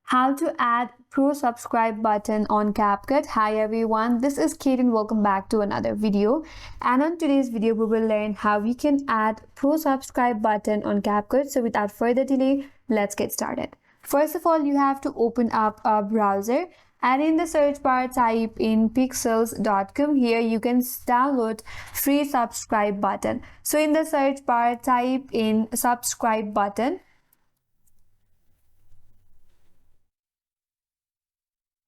How to add pro subscribe button on CapCut. Hi everyone, this is Kate and welcome back to another video. And on today's video we will learn how we can add pro subscribe button on CapCut. So without further delay, let's get started. First of all, you have to open up a browser and in the search bar type in pixels.com. Here you can download free subscribe button. So in the search bar type in subscribe button.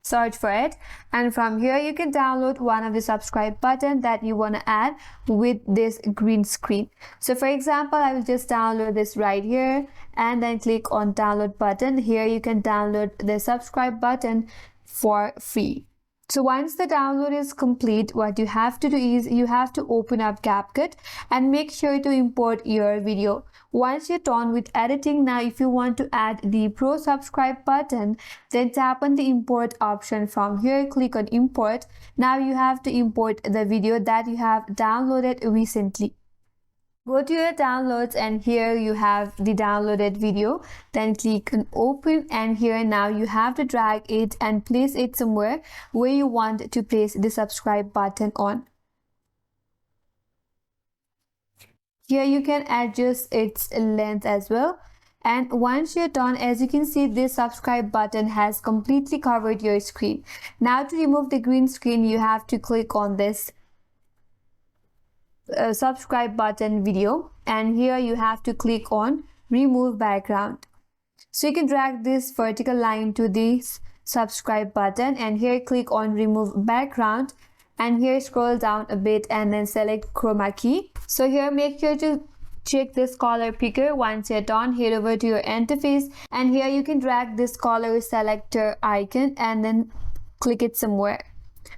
Search for it, and from here you can download one of the subscribe button that you want to add with this green screen. So for example, I will just download this right here and then click on download button. Here you can download the subscribe button for free. So once the download is complete, what you have to do is you have to open up CapCut and make sure to import your video. Once you're done with editing, now if you want to add the pro subscribe button, then tap on the import option. From here, click on import. Now you have to import the video that you have downloaded recently. Go to your downloads and here you have the downloaded video. Then click on open and here now you have to drag it and place it somewhere where you want to place the subscribe button on. Here you can adjust its length as well. And once you're done, as you can see, this subscribe button has completely covered your screen. Now to remove the green screen, you have to click on this subscribe button video, and here you have to click on remove background. So you can drag this vertical line to this subscribe button and here click on remove background, and here scroll down a bit and then select chroma key. So here make sure to check this color picker. Once you're done, head over to your interface and here you can drag this color selector icon and then click it somewhere.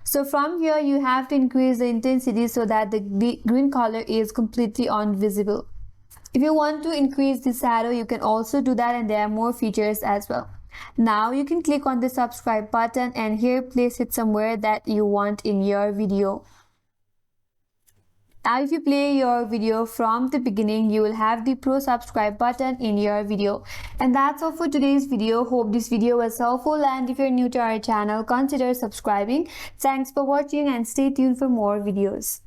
So from here you have to increase the intensity so that the green color is completely invisible. If you want to increase the shadow, you can also do that, and there are more features as well. Now you can click on the subscribe button and here place it somewhere that you want in your video. Now if you play your video from the beginning, you will have the pro subscribe button in your video. And that's all for today's video. Hope this video was helpful, and if you're new to our channel, consider subscribing. Thanks for watching and stay tuned for more videos.